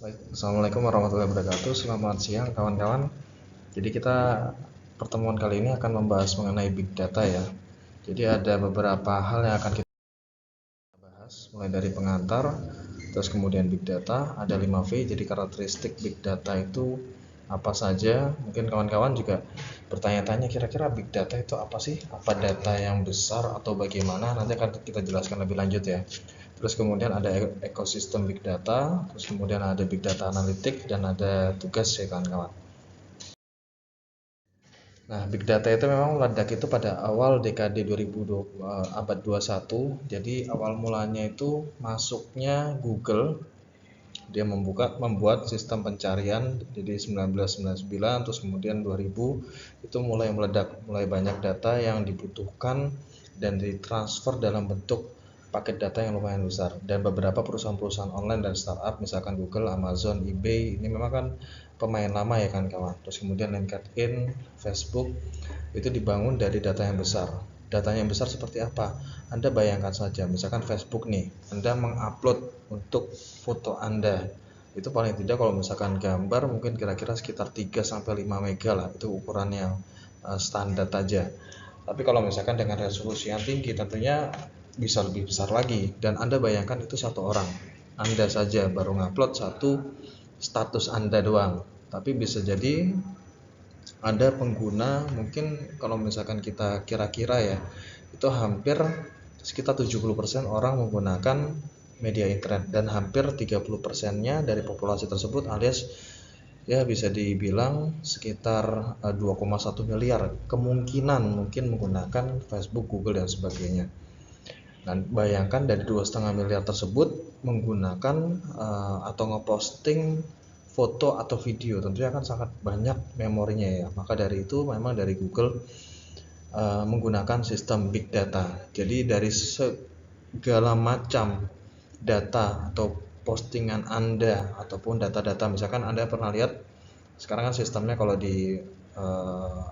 Baik, Assalamualaikum warahmatullahi wabarakatuh. Selamat siang kawan-kawan. Jadi kita pertemuan kali ini akan membahas mengenai big data ya. Jadi ada beberapa hal yang akan kita bahas, mulai dari pengantar, terus kemudian big data, ada 5V. Jadi karakteristik big data itu apa saja? Mungkin kawan-kawan juga bertanya-tanya kira-kira big data itu apa sih? Apa data yang besar atau bagaimana? Nanti akan kita jelaskan lebih lanjut ya. Terus kemudian ada ekosistem big data, terus kemudian ada big data analitik, dan ada tugas ya kawan-kawan. Nah, big data itu memang meledak itu pada awal dekade 2020, abad 21. Jadi awal mulanya itu masuknya Google. Dia membuat sistem pencarian jadi 1999, terus kemudian 2000 itu mulai meledak, mulai banyak data yang dibutuhkan dan ditransfer dalam bentuk paket data yang lumayan besar. Dan beberapa perusahaan-perusahaan online dan startup misalkan Google, Amazon, eBay ini memang kan pemain lama ya kan kawan. Terus kemudian LinkedIn, Facebook itu dibangun dari data yang besar. Datanya yang besar seperti apa? Anda bayangkan saja, misalkan Facebook nih, Anda mengupload untuk foto Anda. Itu paling tidak kalau misalkan gambar mungkin kira-kira sekitar 3 sampai 5 mega lah, itu ukuran yang standar aja. Tapi kalau misalkan dengan resolusi yang tinggi tentunya bisa lebih besar lagi, dan Anda bayangkan itu satu orang. Anda saja baru ngupload satu status Anda doang. Tapi bisa jadi ada pengguna, mungkin kalau misalkan kita kira-kira ya, itu hampir sekitar 70% orang menggunakan media internet, dan hampir 30%-nya dari populasi tersebut alias ya bisa dibilang sekitar 2,1 miliar kemungkinan mungkin menggunakan Facebook, Google dan sebagainya. Dan bayangkan dari 2,5 miliar tersebut menggunakan atau ngeposting foto atau video, tentunya akan sangat banyak memorinya ya. Maka dari itu memang dari Google menggunakan sistem big data. Jadi dari segala macam data atau postingan Anda ataupun data-data, misalkan Anda pernah lihat sekarang kan sistemnya kalau di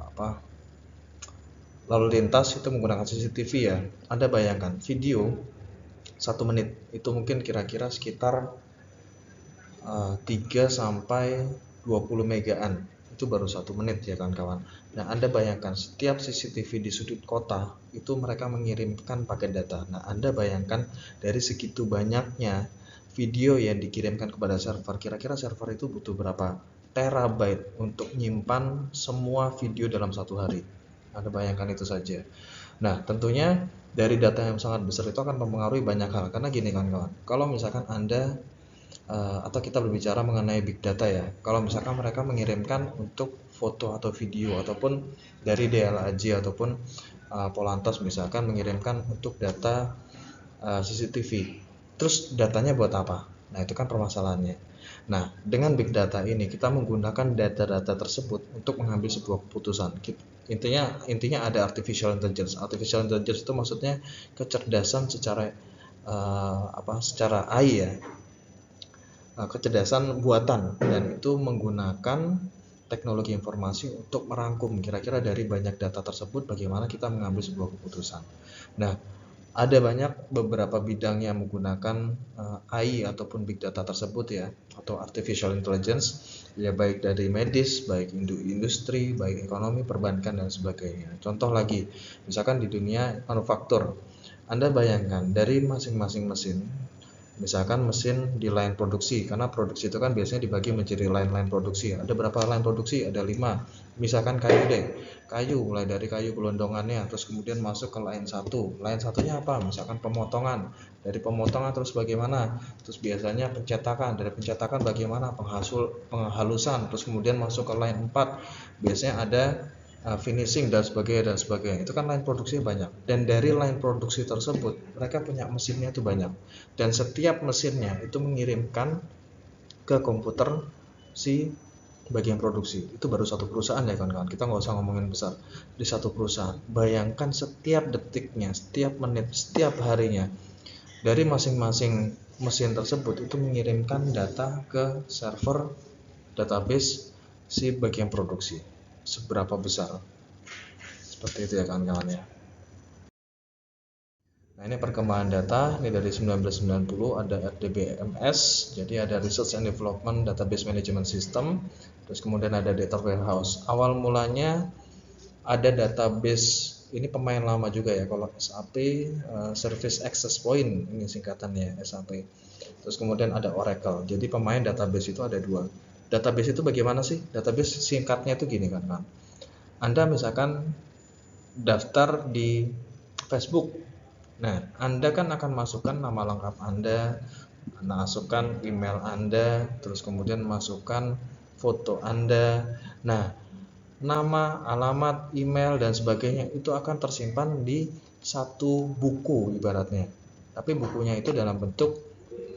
apa lalu lintas itu menggunakan CCTV ya. Anda bayangkan video 1 menit itu mungkin kira-kira sekitar 3 sampai 20 megaan. Itu baru 1 menit ya kawan-kawan. Nah, Anda bayangkan setiap CCTV di sudut kota itu mereka mengirimkan paket data. Nah, Anda bayangkan dari segitu banyaknya video yang dikirimkan kepada server, kira-kira server itu butuh berapa terabyte untuk nyimpan semua video dalam satu hari. Anda bayangkan itu saja. Nah, tentunya dari data yang sangat besar itu akan mempengaruhi banyak hal. Karena gini kawan-kawan, kalau misalkan Anda atau kita berbicara mengenai big data ya, kalau misalkan mereka mengirimkan untuk foto atau video, ataupun dari DLAJ ataupun Polantas misalkan mengirimkan untuk data CCTV, terus datanya buat apa? Nah, itu kan permasalahannya. Nah, dengan big data ini kita menggunakan data-data tersebut untuk mengambil sebuah keputusan. Intinya ada artificial intelligence. Artificial intelligence itu maksudnya kecerdasan secara secara AI ya, kecerdasan buatan, dan itu menggunakan teknologi informasi untuk merangkum kira-kira dari banyak data tersebut bagaimana kita mengambil sebuah keputusan. Nah, ada banyak beberapa bidang yang menggunakan AI ataupun big data tersebut ya, atau artificial intelligence ya, baik dari medis, baik industri, baik ekonomi, perbankan dan sebagainya. Contoh lagi, misalkan di dunia manufaktur, Anda bayangkan dari masing-masing mesin, misalkan mesin di line produksi, karena produksi itu kan biasanya dibagi menjadi line-line produksi. Ada berapa line produksi? Ada 5. Misalkan kayu deh, kayu mulai dari kayu gelondongannya, terus kemudian masuk ke line 1. Line satunya apa? Misalkan pemotongan. Dari pemotongan terus bagaimana? Terus biasanya pencetakan. Dari pencetakan bagaimana? Penghalusan. Terus kemudian masuk ke line 4. Biasanya ada finishing dan sebagainya. Itu kan line produksi banyak, dan dari line produksi tersebut mereka punya mesinnya itu banyak, dan setiap mesinnya itu mengirimkan ke komputer si bagian produksi. Itu baru satu perusahaan ya kawan-kawan, kita nggak usah ngomongin besar. Di satu perusahaan, bayangkan setiap detiknya, setiap menit, setiap harinya, dari masing-masing mesin tersebut itu mengirimkan data ke server database si bagian produksi. Seberapa besar? Seperti itu ya kawan-kawan ya. Nah, ini perkembangan data, ini dari 1990 ada RDBMS, jadi ada Research and Development Database Management System, terus kemudian ada Data Warehouse. Awal mulanya ada database, ini pemain lama juga ya, kalau SAP, Service Access Point, ini singkatannya SAP. Terus kemudian ada Oracle, jadi pemain database itu ada dua. Database itu bagaimana sih? Database singkatnya itu gini kan. Anda misalkan daftar di Facebook. Nah, Anda kan akan masukkan nama lengkap Anda, masukkan email Anda, terus kemudian masukkan foto Anda. Nah, nama, alamat, email, dan sebagainya itu akan tersimpan di satu buku ibaratnya. Tapi bukunya itu dalam bentuk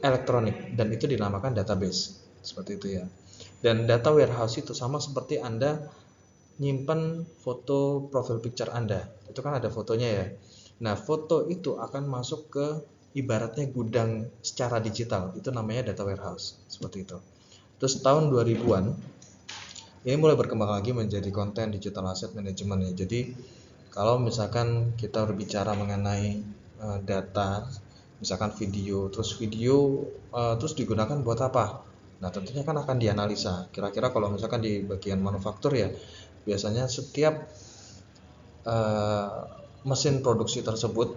elektronik, dan itu dinamakan database. Seperti itu ya. Dan data warehouse itu sama seperti Anda nyimpen foto profile picture Anda. Itu kan ada fotonya ya. Nah, foto itu akan masuk ke ibaratnya gudang secara digital. Itu namanya data warehouse. Seperti itu. Terus tahun 2000-an ini mulai berkembang lagi menjadi konten digital asset management ya. Jadi kalau misalkan kita berbicara mengenai data, misalkan video, terus digunakan buat apa? Nah, tentunya kan akan dianalisa. Kira-kira kalau misalkan di bagian manufaktur ya, biasanya setiap mesin produksi tersebut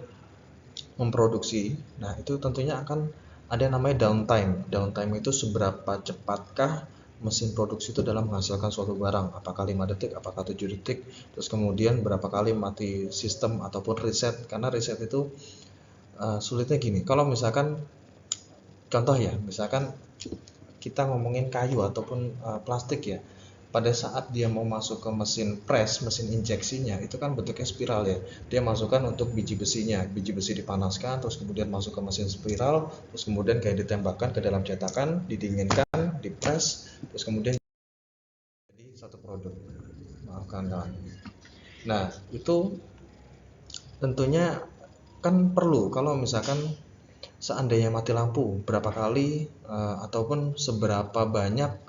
memproduksi, nah itu tentunya akan ada yang namanya downtime. Downtime itu seberapa cepatkah mesin produksi itu dalam menghasilkan suatu barang, apakah 5 detik, apakah 7 detik, terus kemudian berapa kali mati sistem ataupun reset. Karena reset itu sulitnya gini, kalau misalkan contoh ya, misalkan kita ngomongin kayu ataupun plastik ya, pada saat dia mau masuk ke mesin press, mesin injeksinya itu kan bentuknya spiral ya, dia masukkan untuk biji besinya, biji besi dipanaskan, terus kemudian masuk ke mesin spiral, terus kemudian kayak ditembakkan ke dalam cetakan, didinginkan, dipres, terus kemudian jadi satu produk. Maafkan kawan. Nah, itu tentunya kan perlu kalau misalkan seandainya mati lampu berapa kali ataupun seberapa banyak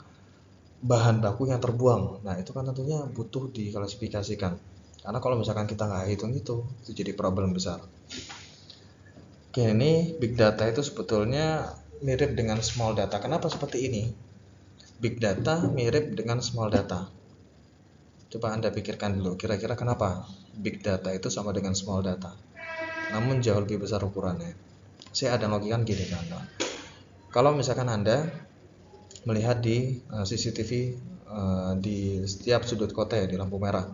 bahan baku yang terbuang. Nah, itu kan tentunya butuh diklasifikasikan. Karena kalau misalkan kita nggak hitung itu jadi problem besar. Oke, ini big data itu sebetulnya mirip dengan small data. Kenapa seperti ini? Big data mirip dengan small data. Coba Anda pikirkan dulu, kira-kira kenapa big data itu sama dengan small data? Namun jauh lebih besar ukurannya. Saya ada analogikan gini kan. Kalau misalkan Anda melihat di CCTV di setiap sudut kota ya, di lampu merah.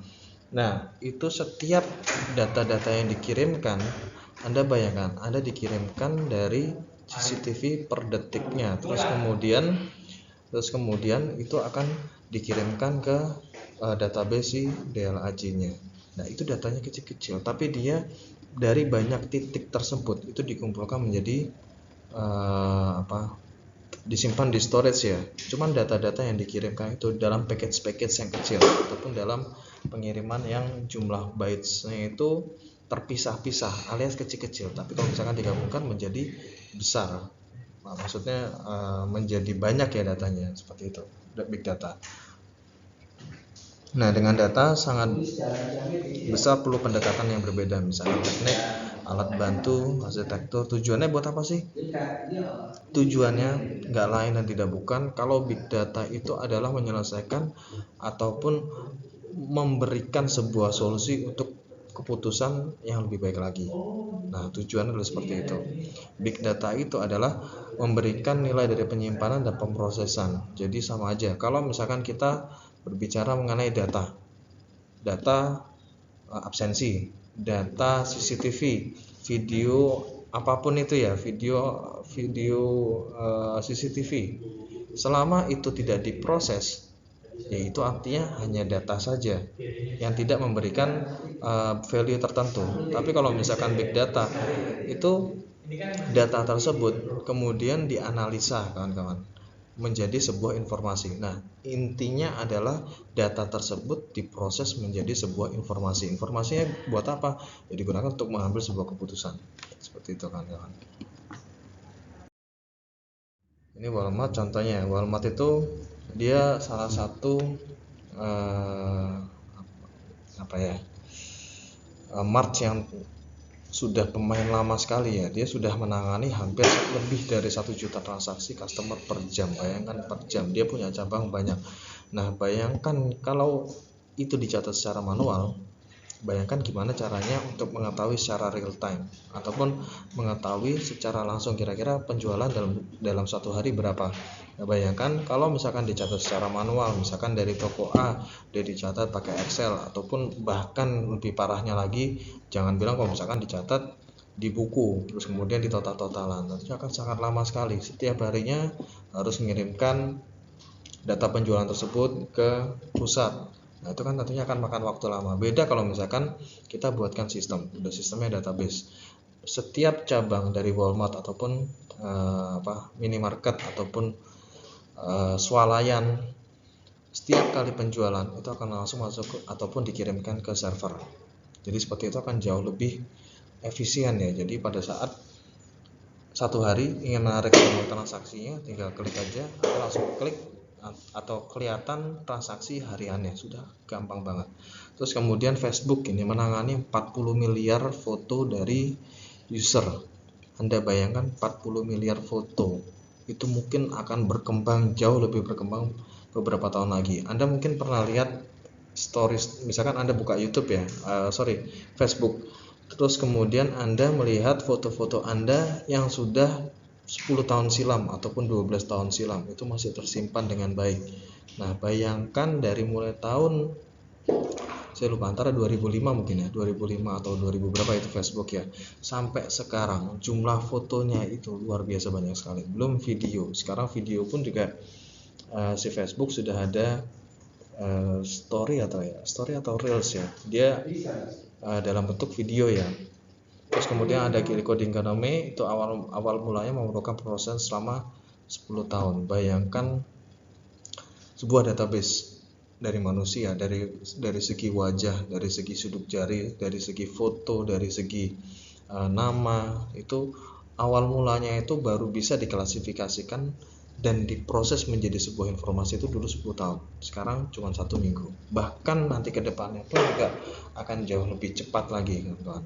Nah, itu setiap data-data yang dikirimkan, Anda bayangkan, Anda dikirimkan dari CCTV per detiknya, terus kemudian itu akan dikirimkan ke database si DLAJ-nya. Nah, itu datanya kecil-kecil, tapi dia dari banyak titik tersebut itu dikumpulkan menjadi disimpan di storage ya. Cuman data-data yang dikirimkan itu dalam package-package yang kecil ataupun dalam pengiriman yang jumlah bytes-nya itu terpisah-pisah alias kecil-kecil. Tapi kalau misalkan digabungkan menjadi besar. Nah, maksudnya menjadi banyak ya datanya, seperti itu. Big data. Nah, dengan data sangat besar perlu pendekatan yang berbeda, misalnya teknik, alat bantu, arsitektur. Tujuannya buat apa sih? Tujuannya nggak lain dan tidak bukan kalau big data itu adalah menyelesaikan ataupun memberikan sebuah solusi untuk keputusan yang lebih baik lagi. Nah, tujuannya adalah seperti itu. Big data itu adalah memberikan nilai dari penyimpanan dan pemrosesan. Jadi sama aja. Kalau misalkan kita berbicara mengenai data absensi, data CCTV, video apapun itu ya, video CCTV, selama itu tidak diproses, yaitu artinya hanya data saja yang tidak memberikan value tertentu. Tapi kalau misalkan big data itu data tersebut kemudian dianalisa kawan-kawan menjadi sebuah informasi. Nah, intinya adalah data tersebut diproses menjadi sebuah informasi. Informasinya buat apa? Ya digunakan untuk mengambil sebuah keputusan. Seperti itu kawan-kawan. Ini Walmart contohnya. Walmart itu dia salah satu mart yang sudah pemain lama sekali ya, dia sudah menangani hampir lebih dari 1 juta transaksi customer per jam. Bayangkan per jam dia punya cabang banyak. Nah bayangkan kalau itu dicatat secara manual, bayangkan gimana caranya untuk mengetahui secara real time ataupun mengetahui secara langsung kira-kira penjualan dalam 1 hari berapa. Nah, bayangkan kalau misalkan dicatat secara manual, misalkan dari toko A dia dicatat pakai Excel, ataupun bahkan lebih parahnya lagi, jangan bilang kalau misalkan dicatat di buku terus kemudian di total-totalan, nanti akan sangat lama sekali. Setiap harinya harus mengirimkan data penjualan tersebut ke pusat. Nah, itu kan tentunya akan makan waktu lama. Beda kalau misalkan kita buatkan sistem, udah sistemnya database. Setiap cabang dari Walmart ataupun minimarket ataupun swalayan, setiap kali penjualan itu akan langsung masuk ataupun dikirimkan ke server. Jadi seperti itu akan jauh lebih efisien ya. Jadi pada saat 1 hari ingin menarik semua transaksinya, tinggal klik aja, atau langsung klik atau kelihatan transaksi hariannya, sudah gampang banget. Terus kemudian Facebook ini menangani 40 miliar foto dari user. Anda bayangkan 40 miliar foto, itu mungkin akan berkembang, jauh lebih berkembang beberapa tahun lagi. Anda mungkin pernah lihat stories, misalkan Anda buka YouTube ya, Facebook, terus kemudian Anda melihat foto-foto Anda yang sudah 10 tahun silam ataupun 12 tahun silam, itu masih tersimpan dengan baik. Nah bayangkan dari mulai tahun, saya lupa, antara 2005 mungkin ya, 2005 atau 2000 berapa itu Facebook ya, sampai sekarang jumlah fotonya itu luar biasa banyak sekali. Belum video, sekarang video pun juga si Facebook sudah ada story atau reels ya, dia dalam bentuk video ya. Terus kemudian ada coding economy, itu awal mulanya memerlukan proses selama 10 tahun. Bayangkan sebuah database dari manusia, dari segi wajah, dari segi sudut jari, dari segi foto, dari segi nama, itu awal mulanya itu baru bisa diklasifikasikan dan diproses menjadi sebuah informasi itu dulu 10 tahun. Sekarang cuma 1 minggu. Bahkan nanti ke depannya pun juga akan jauh lebih cepat lagi, kawan-kawan.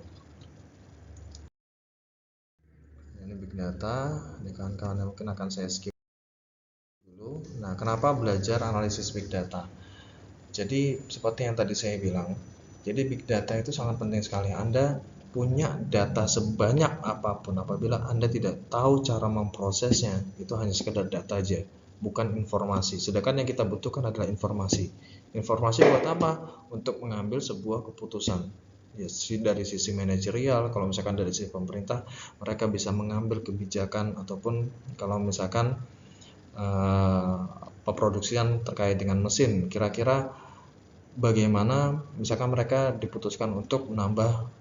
Ini big data, ini kawan-kawan yang mungkin akan saya skip dulu. Nah, kenapa belajar analisis big data? Jadi seperti yang tadi saya bilang, jadi big data itu sangat penting sekali. Anda punya data sebanyak apapun, apabila Anda tidak tahu cara memprosesnya, itu hanya sekedar data aja, bukan informasi. Sedangkan yang kita butuhkan adalah informasi. Informasi buat apa? Untuk mengambil sebuah keputusan. Ya, dari sisi manajerial, kalau misalkan dari sisi pemerintah, mereka bisa mengambil kebijakan, ataupun kalau misalkan peproduksian terkait dengan mesin, kira-kira bagaimana misalkan mereka diputuskan untuk menambah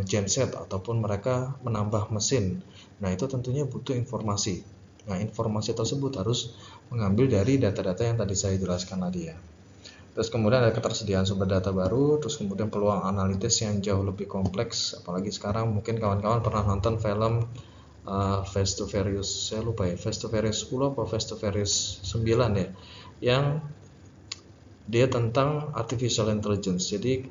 genset ataupun mereka menambah mesin. Nah itu tentunya butuh informasi. Nah informasi tersebut harus mengambil dari data-data yang tadi saya jelaskan tadi ya. Terus kemudian ada ketersediaan sumber data baru, terus kemudian peluang analitis yang jauh lebih kompleks. Apalagi sekarang mungkin kawan-kawan pernah nonton film Fast to Furious, saya lupa ya, Fast to Furious 10 atau Fast to Furious 9 ya, yang dia tentang artificial intelligence. Jadi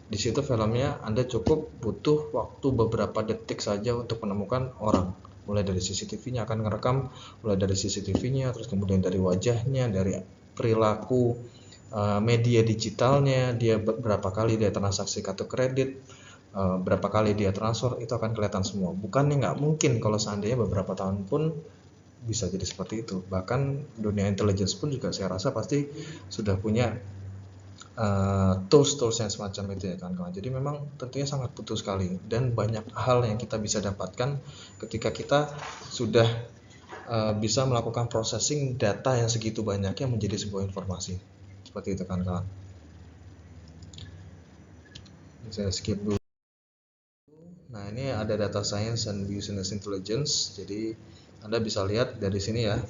di situ filmnya Anda cukup butuh waktu beberapa detik saja untuk menemukan orang. Mulai dari CCTV-nya akan ngerekam, mulai dari CCTV-nya, terus kemudian dari wajahnya, dari perilaku media digitalnya, dia berapa kali dia transaksi kartu kredit, berapa kali dia transfer, itu akan kelihatan semua. Bukannya nggak mungkin kalau seandainya beberapa tahun pun bisa jadi seperti itu. Bahkan dunia intelligence pun juga saya rasa pasti sudah punya tools yang semacam itu ya kawan-kawan. Jadi memang tentunya sangat butuh sekali, dan banyak hal yang kita bisa dapatkan ketika kita sudah bisa melakukan processing data yang segitu banyaknya menjadi sebuah informasi. Seperti itu kawan-kawan. Saya skip dulu. Nah ini ada data science and business intelligence. Jadi Anda bisa lihat dari sini ya.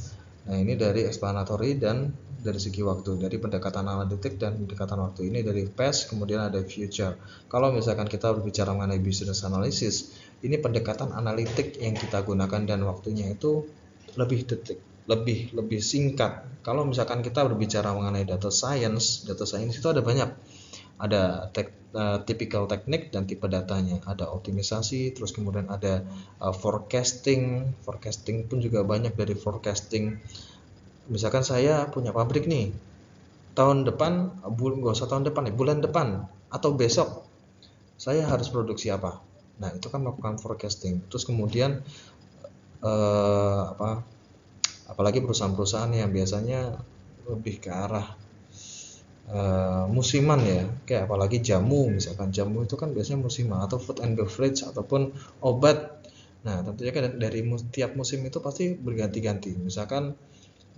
Nah ini dari explanatory dan dari segi waktu, dari pendekatan analitik dan pendekatan waktu. Ini dari past, kemudian ada future. Kalau misalkan kita berbicara mengenai business analysis, ini pendekatan analitik yang kita gunakan dan waktunya itu lebih detik, lebih singkat. Kalau misalkan kita berbicara mengenai data science itu ada banyak. Ada tipikal teknik dan tipe datanya. Ada optimisasi, terus kemudian ada forecasting. Forecasting pun juga banyak dari forecasting. Misalkan saya punya pabrik nih, tahun depan, nggak usah tahun depan nih, bulan depan atau besok saya harus produksi apa. Nah, itu kan melakukan forecasting. Terus kemudian apalagi perusahaan-perusahaan yang biasanya lebih ke arah musiman ya, kayak apalagi jamu, misalkan jamu itu kan biasanya musiman, atau food and beverage ataupun obat. Nah, tentunya kan dari tiap musim itu pasti berganti-ganti. Misalkan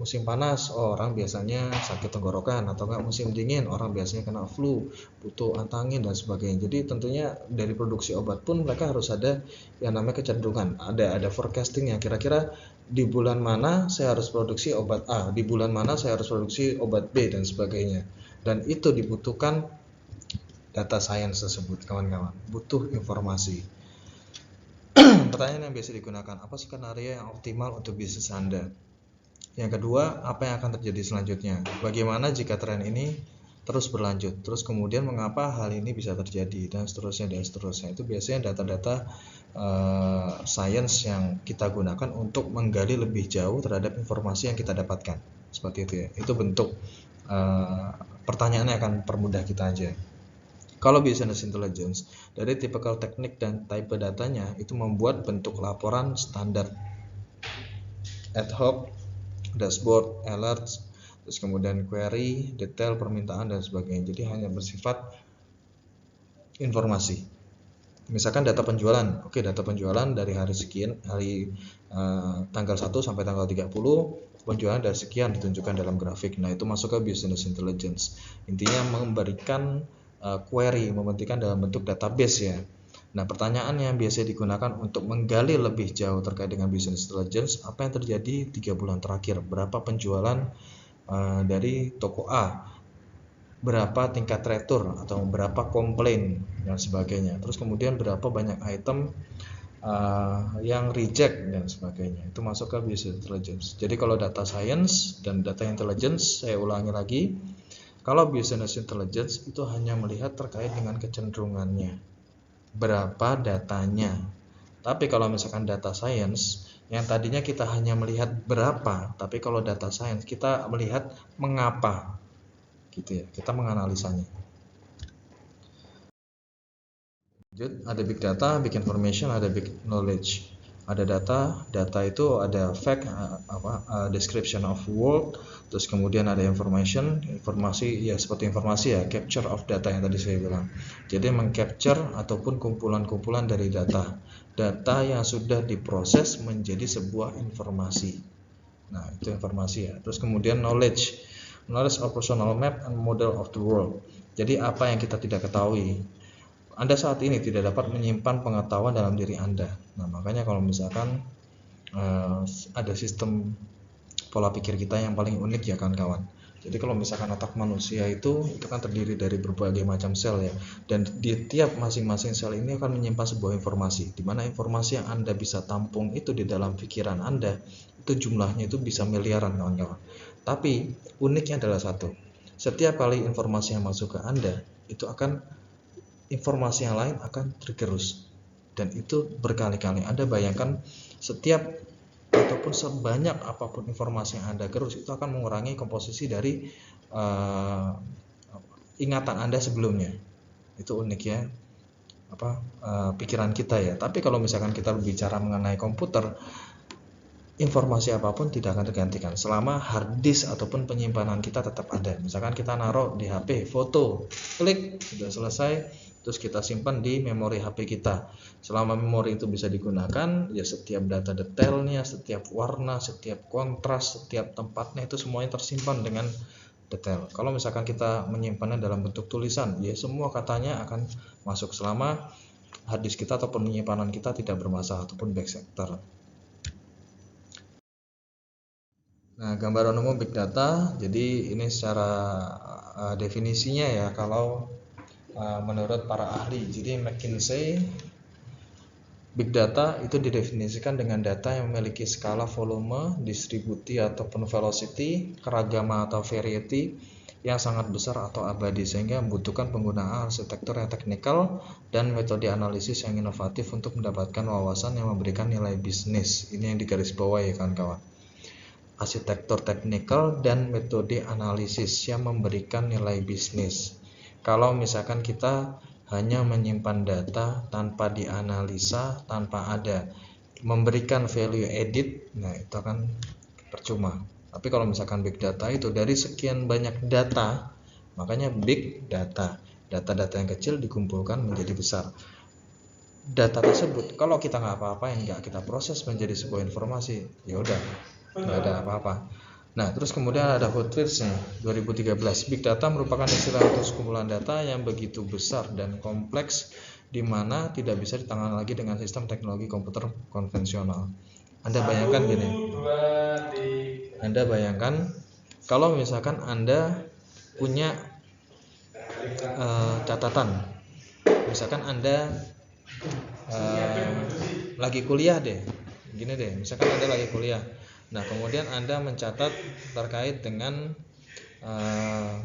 musim panas, orang biasanya sakit tenggorokan, atau enggak musim dingin, orang biasanya kena flu, butuh antangin dan sebagainya. Jadi tentunya dari produksi obat pun mereka harus ada yang namanya kecenderungan. Ada forecasting yang kira-kira di bulan mana saya harus produksi obat A, di bulan mana saya harus produksi obat B dan sebagainya. Dan itu dibutuhkan data science tersebut, kawan-kawan. Butuh informasi. Pertanyaan yang biasa digunakan, apa skenario yang optimal untuk bisnis Anda? Yang kedua, apa yang akan terjadi selanjutnya? Bagaimana jika tren ini terus berlanjut? Terus kemudian mengapa hal ini bisa terjadi? Dan seterusnya dan seterusnya. Itu biasanya data-data science yang kita gunakan untuk menggali lebih jauh terhadap informasi yang kita dapatkan. Seperti itu ya. Itu bentuk pertanyaannya akan permudah kita aja. Kalau business intelligence, dari tipikal teknik dan type datanya itu membuat bentuk laporan standar, ad hoc, dashboard, alerts, terus kemudian query, detail permintaan dan sebagainya. Jadi hanya bersifat informasi. Misalkan data penjualan, oke, data penjualan dari hari sekian, tanggal 1 sampai tanggal 30, penjualan dari sekian ditunjukkan dalam grafik. Nah, itu masuk ke business intelligence. Intinya memberikan query, memberikan dalam bentuk database ya. Nah, pertanyaan yang biasa digunakan untuk menggali lebih jauh terkait dengan business intelligence, apa yang terjadi 3 bulan terakhir, berapa penjualan dari toko A, berapa tingkat retur atau berapa komplain dan sebagainya. Terus kemudian berapa banyak item yang reject dan sebagainya. Itu masuk ke business intelligence. Jadi kalau data science dan data intelligence, saya ulangi lagi, kalau business intelligence itu hanya melihat terkait dengan kecenderungannya, berapa datanya. Tapi kalau misalkan data science, yang tadinya kita hanya melihat berapa, tapi kalau data science kita melihat mengapa, gitu ya, kita menganalisanya. Ada big data, big information, ada big knowledge. Ada data itu ada fact, description of world, terus kemudian ada informasi ya, seperti informasi ya, capture of data yang tadi saya bilang. Jadi mengcapture ataupun kumpulan-kumpulan dari data yang sudah diproses menjadi sebuah informasi. Nah, itu informasi ya. Terus kemudian knowledge of personal map and model of the world. Jadi apa yang kita tidak ketahui, Anda saat ini tidak dapat menyimpan pengetahuan dalam diri Anda. Nah, makanya kalau misalkan ada sistem pola pikir kita yang paling unik ya kawan-kawan. Jadi kalau misalkan otak manusia itu kan terdiri dari berbagai macam sel ya, dan di tiap masing-masing sel ini akan menyimpan sebuah informasi, di mana informasi yang Anda bisa tampung itu di dalam pikiran Anda itu jumlahnya itu bisa miliaran kawan-kawan. Tapi uniknya adalah satu, setiap kali informasi yang masuk ke Anda itu akan informasi yang lain akan tergerus, dan itu berkali-kali. Anda bayangkan setiap ataupun sebanyak apapun informasi yang Anda gerus itu akan mengurangi komposisi dari ingatan Anda sebelumnya. Itu unik ya, pikiran kita ya. Tapi kalau misalkan kita berbicara mengenai komputer, informasi apapun tidak akan tergantikan selama hard disk ataupun penyimpanan kita tetap ada. Misalkan kita naruh di HP foto, klik, sudah selesai, terus kita simpan di memori HP kita. Selama memori itu bisa digunakan, ya setiap data detailnya, setiap warna, setiap kontras, setiap tempatnya itu semuanya tersimpan dengan detail. Kalau misalkan kita menyimpannya dalam bentuk tulisan, ya semua katanya akan masuk selama hard disk kita ataupun penyimpanan kita tidak bermasalah ataupun backscatter. Nah, gambaran umum big data. Jadi ini secara definisinya ya, kalau menurut para ahli. Jadi McKinsey, big data itu didefinisikan dengan data yang memiliki skala volume, distribusi ataupun velocity, keragaman atau variety, yang sangat besar atau abadi, sehingga membutuhkan penggunaan arsitektur yang teknikal dan metode analisis yang inovatif untuk mendapatkan wawasan yang memberikan nilai bisnis. Ini yang digarisbawahi ya kawan-kawan. Arsitektur teknikal dan metode analisis yang memberikan nilai bisnis. Kalau misalkan kita hanya menyimpan data tanpa dianalisa, tanpa ada memberikan value edit, nah itu akan percuma. Tapi kalau misalkan big data itu dari sekian banyak data, makanya big data. Data-data yang kecil dikumpulkan menjadi besar. Data tersebut kalau kita nggak apa-apain, nggak kita proses menjadi sebuah informasi, ya udah nggak ada apa-apa. Nah, terus kemudian ada Hotwitz nih, 2013. Big data merupakan istilah untuk sekumpulan data yang begitu besar dan kompleks di mana tidak bisa ditangani lagi dengan sistem teknologi komputer konvensional. Anda bayangkan gini. Anda bayangkan kalau misalkan Anda punya catatan. Misalkan Anda lagi kuliah deh. Gini deh, misalkan Anda lagi kuliah. Nah, kemudian Anda mencatat terkait dengan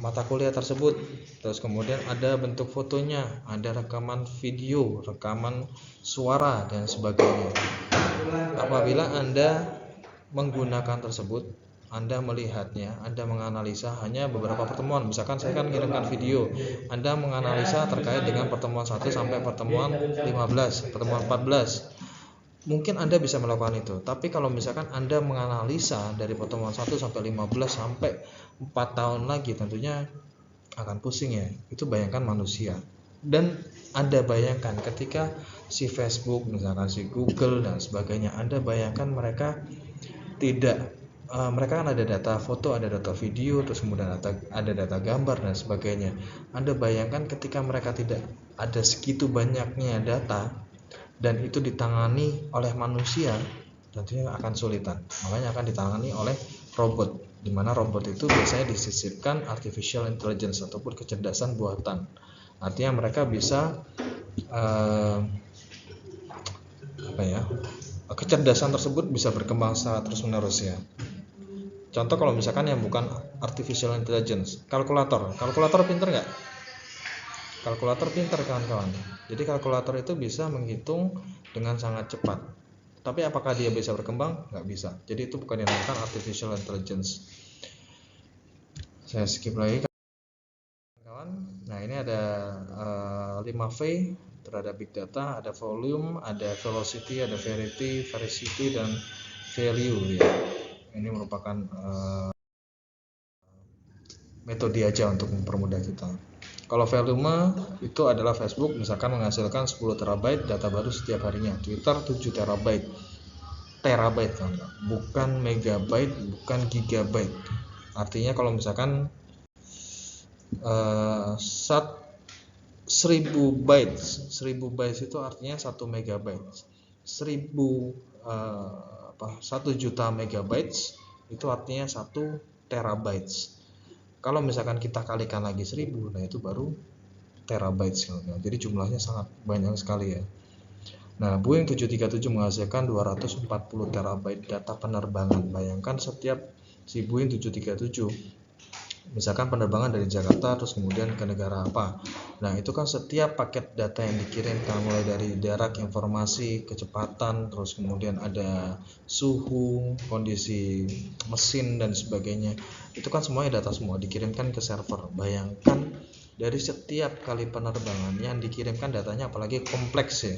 mata kuliah tersebut. Terus kemudian ada bentuk fotonya, ada rekaman video, rekaman suara dan sebagainya. Apabila Anda menggunakan tersebut, Anda melihatnya, Anda menganalisa hanya beberapa pertemuan. Misalkan saya kan mengirimkan video, Anda menganalisa terkait dengan pertemuan 1 sampai pertemuan 15, pertemuan 14. Mungkin Anda bisa melakukan itu. Tapi kalau misalkan Anda menganalisa dari pertemuan 1 sampai 15 sampai 4 tahun lagi, tentunya akan pusing ya. Itu bayangkan manusia. Dan Anda bayangkan ketika si Facebook, misalkan si Google dan sebagainya, Anda bayangkan mereka tidak mereka kan ada data foto, ada data video, terus kemudian ada data gambar dan sebagainya. Anda bayangkan ketika mereka tidak ada segitu banyaknya data dan itu ditangani oleh manusia, tentunya akan sulitan. Makanya akan ditangani oleh robot, di mana robot itu biasanya disisipkan artificial intelligence ataupun kecerdasan buatan. Artinya mereka bisa kecerdasan tersebut bisa berkembang secara terus-menerus ya. Contoh kalau misalkan yang bukan artificial intelligence, kalkulator pinter nggak? Kalkulator pinter kawan-kawan. Jadi kalkulator itu bisa menghitung dengan sangat cepat. Tapi apakah dia bisa berkembang? Nggak bisa. Jadi itu bukan dinamakan artificial intelligence. Saya skip lagi kawan. Nah, ini ada 5V terhadap big data, ada volume, ada velocity, ada veracity dan value ya. Ini merupakan metode aja untuk mempermudah kita. Kalau volume itu adalah Facebook misalkan menghasilkan 10 terabyte data baru setiap harinya. Twitter 7 terabyte kan, bukan megabyte, bukan gigabyte. Artinya kalau misalkan 1000 bytes itu artinya 1 megabyte. 1 juta megabytes itu artinya 1 terabytes. Kalau misalkan kita kalikan lagi 1000, nah itu baru terabytes. Jadi jumlahnya sangat banyak sekali ya. Nah, Boeing 737 menghasilkan 240 terabyte data penerbangan. Bayangkan setiap si Boeing 737, misalkan penerbangan dari Jakarta terus kemudian ke negara apa. Nah, itu kan setiap paket data yang dikirimkan mulai dari jarak, informasi, kecepatan, terus kemudian ada suhu, kondisi mesin dan sebagainya. Itu kan semuanya data semua dikirimkan ke server. Bayangkan dari setiap kali penerbangan yang dikirimkan datanya, apalagi kompleks ya.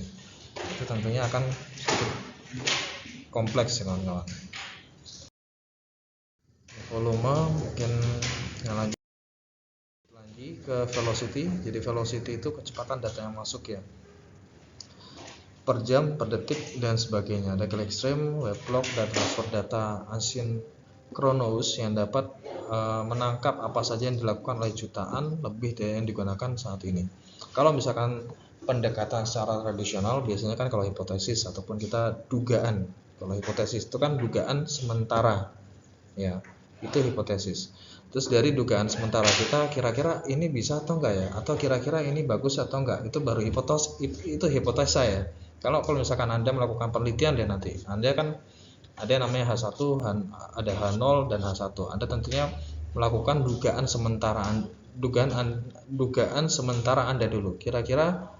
Itu tentunya akan kompleks ya kawan-kawan. Volume mungkin yang lanjut ke velocity. Jadi velocity itu kecepatan data yang masuk ya, per jam, per detik dan sebagainya. Ada clickstream, weblog, dan transfer data asynchronous yang dapat menangkap apa saja yang dilakukan oleh jutaan lebih dari yang digunakan saat ini. Kalau misalkan pendekatan secara tradisional, biasanya kan kalau hipotesis ataupun kita dugaan. Kalau hipotesis itu kan dugaan sementara ya, itu hipotesis. Terus dari dugaan sementara kita, kira-kira ini bisa atau enggak ya, atau kira-kira ini bagus atau enggak, itu baru hipotesa ya. Kalau misalkan Anda melakukan penelitian dan nanti Anda kan ada yang namanya H1, ada H0 dan H1. Anda tentunya melakukan dugaan sementara Anda dulu. Kira-kira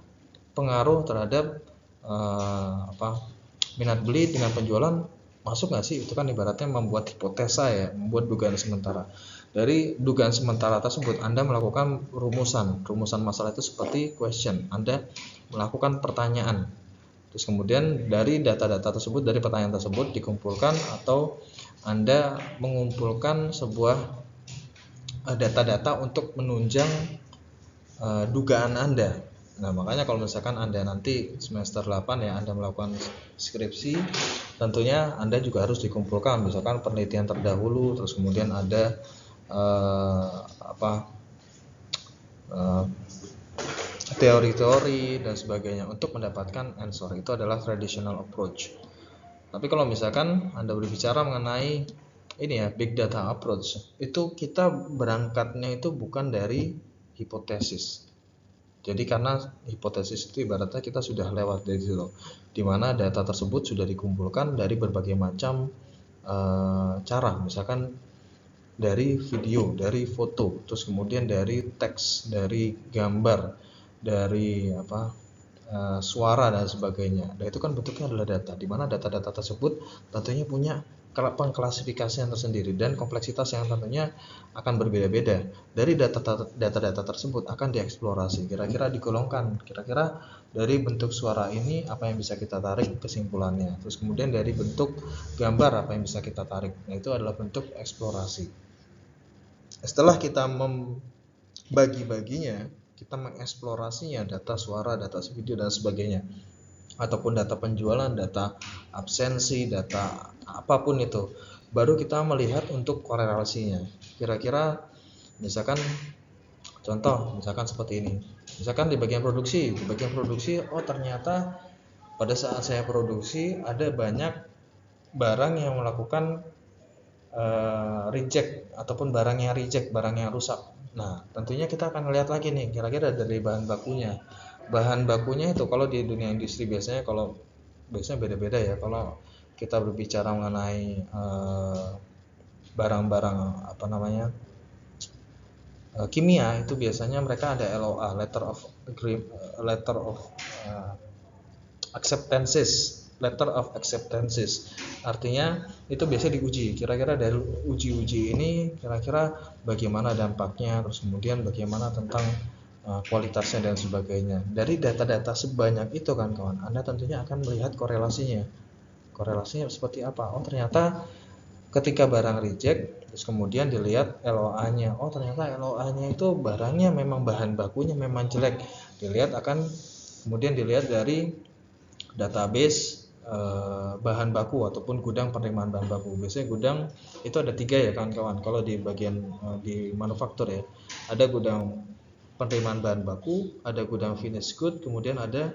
pengaruh terhadap minat beli dengan penjualan masuk nggak sih? Itu kan ibaratnya membuat hipotesa ya, membuat dugaan sementara. Dari dugaan sementara tersebut Anda melakukan rumusan masalah itu seperti question. Anda melakukan pertanyaan. Terus kemudian dari data-data tersebut, dari pertanyaan tersebut dikumpulkan, atau Anda mengumpulkan sebuah data-data untuk menunjang dugaan Anda. Nah, makanya kalau misalkan Anda nanti semester 8 ya, Anda melakukan skripsi, tentunya Anda juga harus dikumpulkan misalkan penelitian terdahulu, terus kemudian ada teori-teori dan sebagainya untuk mendapatkan answer. Itu adalah traditional approach. Tapi kalau misalkan Anda berbicara mengenai ini ya, big data approach, itu kita berangkatnya itu bukan dari hipotesis. Jadi karena hipotesis itu ibaratnya kita sudah lewat dari situ, di mana data tersebut sudah dikumpulkan dari berbagai macam cara, misalkan dari video, dari foto, terus kemudian dari teks, dari gambar, dari suara dan sebagainya. Dan itu kan bentuknya adalah data, di mana data-data tersebut tentunya punya pengklasifikasian tersendiri dan kompleksitas yang tentunya akan berbeda-beda. Dari data-data tersebut akan dieksplorasi, kira-kira digolongkan, kira-kira dari bentuk suara ini apa yang bisa kita tarik kesimpulannya, terus kemudian dari bentuk gambar apa yang bisa kita tarik. Nah, itu adalah bentuk eksplorasi. Setelah kita membagi-baginya, kita mengeksplorasinya, data suara, data video dan sebagainya, ataupun data penjualan, data absensi, data apapun itu, baru kita melihat untuk korelasinya. Kira-kira misalkan contoh, misalkan seperti ini, misalkan di bagian produksi, oh ternyata pada saat saya produksi ada banyak barang yang melakukan reject, ataupun barang yang rusak. Nah, tentunya kita akan lihat lagi nih, kira-kira dari bahan bakunya itu, kalau di dunia industri biasanya beda-beda ya. Kalau kita berbicara mengenai barang-barang kimia, itu biasanya mereka ada LOA, letter of acceptances. Artinya itu biasanya diuji, kira-kira dari uji ini kira-kira bagaimana dampaknya, terus kemudian bagaimana tentang kualitasnya dan sebagainya. Dari data-data sebanyak itu kan kawan, Anda tentunya akan melihat korelasinya seperti apa. Oh ternyata ketika barang reject, terus kemudian dilihat LOA-nya, oh ternyata LOA-nya itu barangnya memang bahan bakunya memang jelek. Kemudian dilihat dari database bahan baku ataupun gudang penerimaan bahan baku. Biasanya gudang itu ada 3 ya kawan-kawan. Kalau di bagian di manufaktur ya, ada gudang penerimaan bahan baku, ada gudang finished good, kemudian ada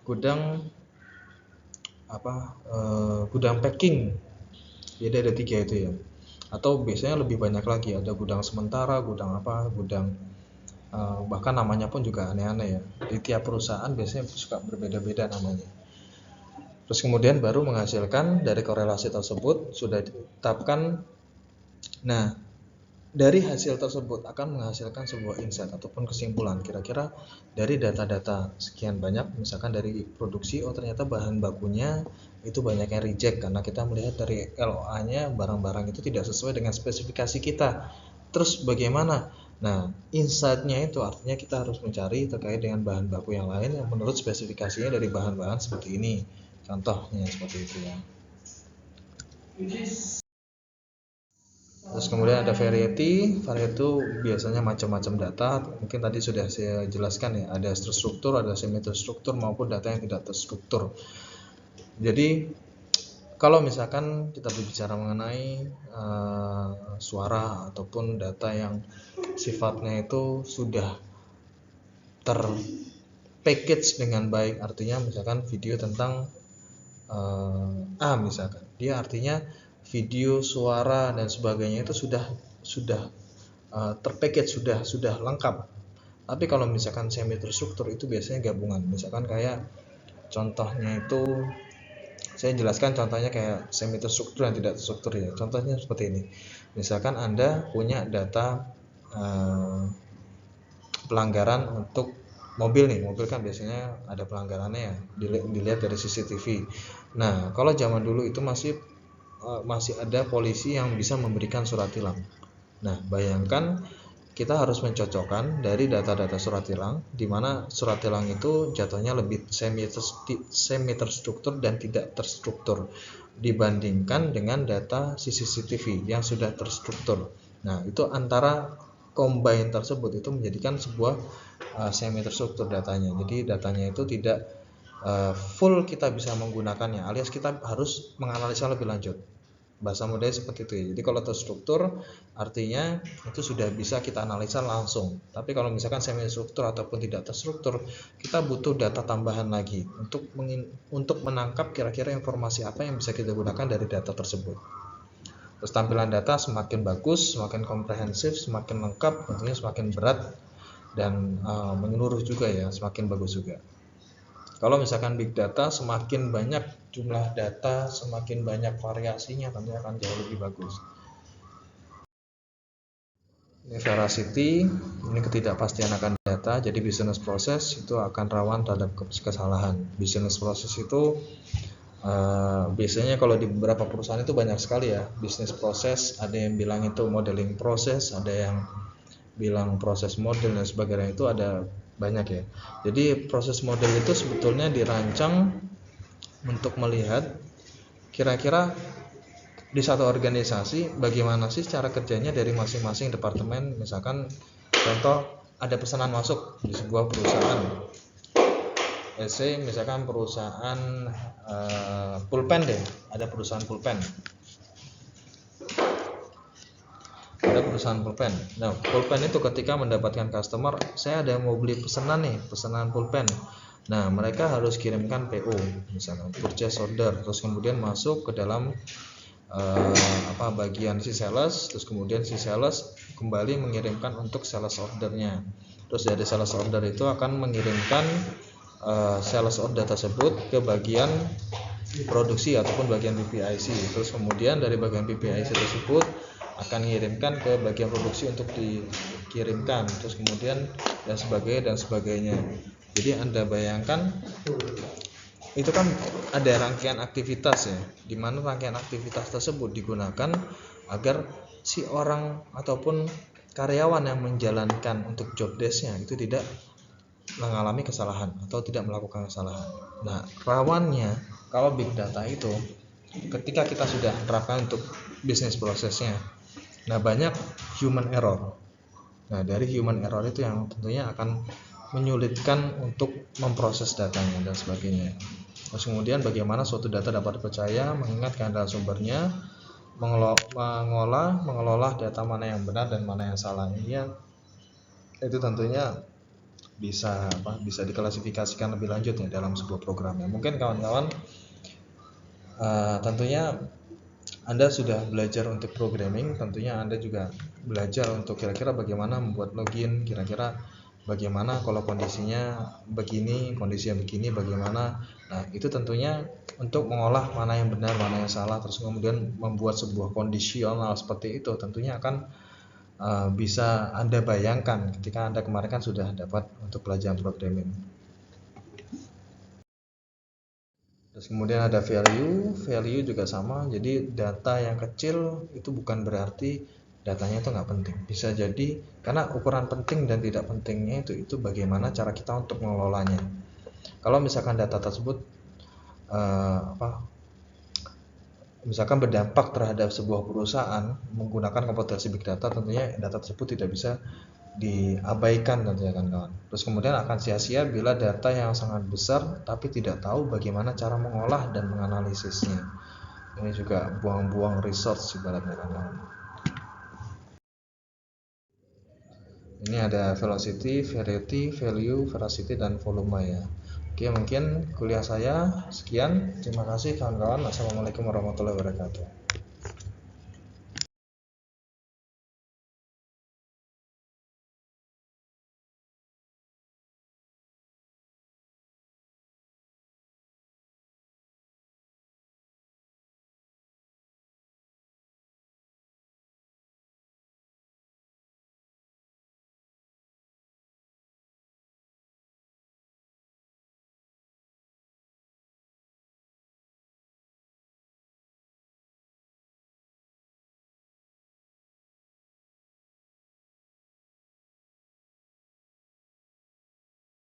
gudang gudang packing. Jadi ada 3 itu ya. Atau biasanya lebih banyak lagi, ada gudang sementara, gudang bahkan namanya pun juga aneh-aneh ya. Di tiap perusahaan biasanya suka berbeda-beda namanya. Terus kemudian baru menghasilkan dari korelasi tersebut sudah ditetapkan. Nah, dari hasil tersebut akan menghasilkan sebuah insight ataupun kesimpulan. Kira-kira dari data-data sekian banyak, misalkan dari produksi, oh ternyata bahan bakunya itu banyak yang reject karena kita melihat dari LOA-nya barang-barang itu tidak sesuai dengan spesifikasi kita. Terus bagaimana? Nah, insight-nya itu artinya kita harus mencari terkait dengan bahan baku yang lain yang menurut spesifikasinya dari bahan-bahan seperti ini. Contohnya seperti itu ya. Terus kemudian ada variety itu biasanya macam-macam data. Mungkin tadi sudah saya jelaskan ya, ada terstruktur, ada semi terstruktur maupun data yang tidak terstruktur. Jadi kalau misalkan kita berbicara mengenai suara ataupun data yang sifatnya itu sudah terpackage dengan baik, artinya misalkan video tentang misalkan dia artinya video, suara dan sebagainya itu sudah terpackage, sudah lengkap. Tapi kalau misalkan semi terstruktur itu biasanya gabungan, misalkan kayak contohnya itu Saya jelaskan contohnya kayak semi terstruktur dan tidak terstruktur ya. Contohnya seperti ini. Misalkan Anda punya data pelanggaran untuk mobil nih. Mobil kan biasanya ada pelanggarannya ya, dilihat dari CCTV. Nah, kalau zaman dulu itu masih ada polisi yang bisa memberikan surat tilang. Nah, bayangkan kita harus mencocokkan dari data-data surat tilang, di mana surat tilang itu jatuhnya lebih semi terstruktur dan tidak terstruktur dibandingkan dengan data CCTV yang sudah terstruktur. Nah, itu antara combine tersebut itu menjadikan sebuah semi terstruktur datanya. Jadi datanya itu tidak full kita bisa menggunakannya, alias kita harus menganalisa lebih lanjut. Bahasa mudanya seperti itu ya. Jadi kalau terstruktur artinya itu sudah bisa kita analisa langsung. Tapi kalau misalkan semi struktur ataupun tidak terstruktur, kita butuh data tambahan lagi untuk menangkap kira-kira informasi apa yang bisa kita gunakan dari data tersebut. Terus tampilan data semakin bagus, semakin komprehensif, semakin lengkap, tentunya semakin berat dan menyeluruh juga ya, semakin bagus juga. Kalau misalkan big data, semakin banyak jumlah data, semakin banyak variasinya, tentunya akan jauh lebih bagus. Ini veracity, ini ketidakpastian akan data. Jadi business process itu akan rawan terhadap kesalahan. Business process itu biasanya kalau di beberapa perusahaan itu banyak sekali ya business process. Ada yang bilang itu modeling process, ada yang bilang proses model dan sebagainya, itu ada banyak ya. Jadi proses model itu sebetulnya dirancang untuk melihat kira-kira di satu organisasi bagaimana sih cara kerjanya dari masing-masing departemen. Misalkan contoh ada pesanan masuk di sebuah perusahaan, misalkan perusahaan pulpen deh, ada perusahaan pulpen. Nah, pulpen itu ketika mendapatkan customer, saya ada mau beli pesanan pulpen. Nah, mereka harus kirimkan PO, misalkan purchase order, terus kemudian masuk ke dalam bagian si sales, terus kemudian si sales kembali mengirimkan untuk sales ordernya. Terus dari sales order itu akan mengirimkan sales order tersebut ke bagian produksi ataupun bagian PPIC. Terus kemudian dari bagian PPIC tersebut akan mengirimkan ke bagian produksi untuk dikirimkan, terus kemudian dan sebagainya. Jadi Anda bayangkan itu kan ada rangkaian aktivitas ya, di mana rangkaian aktivitas tersebut digunakan agar si orang ataupun karyawan yang menjalankan untuk job desk-nya itu tidak mengalami kesalahan atau tidak melakukan kesalahan. Nah, rawannya kalau big data itu ketika kita sudah terapkan untuk bisnis prosesnya, nah banyak human error. Nah, dari human error itu yang tentunya akan menyulitkan untuk memproses datanya dan sebagainya. Terus kemudian bagaimana suatu data dapat dipercaya, mengingat keadaan sumbernya, mengelola data mana yang benar dan mana yang salah. Ini itu tentunya bisa diklasifikasikan lebih lanjut ya dalam sebuah program ya. Mungkin kawan-kawan tentunya Anda sudah belajar untuk programming, tentunya Anda juga belajar untuk kira-kira bagaimana membuat login, kira-kira bagaimana kalau kondisinya begini, bagaimana. Nah, itu tentunya untuk mengolah mana yang benar, mana yang salah, terus kemudian membuat sebuah kondisional seperti itu tentunya akan bisa Anda bayangkan ketika Anda kemarin kan sudah dapat untuk pelajaran programming. Terus kemudian ada value juga sama. Jadi data yang kecil itu bukan berarti datanya itu nggak penting. Bisa jadi karena ukuran penting dan tidak pentingnya itu bagaimana cara kita untuk mengelolanya. Kalau misalkan data tersebut misalkan berdampak terhadap sebuah perusahaan menggunakan kompetensi big data, tentunya data tersebut tidak bisa diabaikan tentunya kan kawan. Terus kemudian akan sia-sia bila data yang sangat besar tapi tidak tahu bagaimana cara mengolah dan menganalisisnya. Ini juga buang-buang resource ibaratnya kan kawan. Ini ada velocity, variety, value, veracity, dan volume ya. Oke, mungkin kuliah saya sekian. Terima kasih kawan-kawan. Assalamualaikum warahmatullahi wabarakatuh.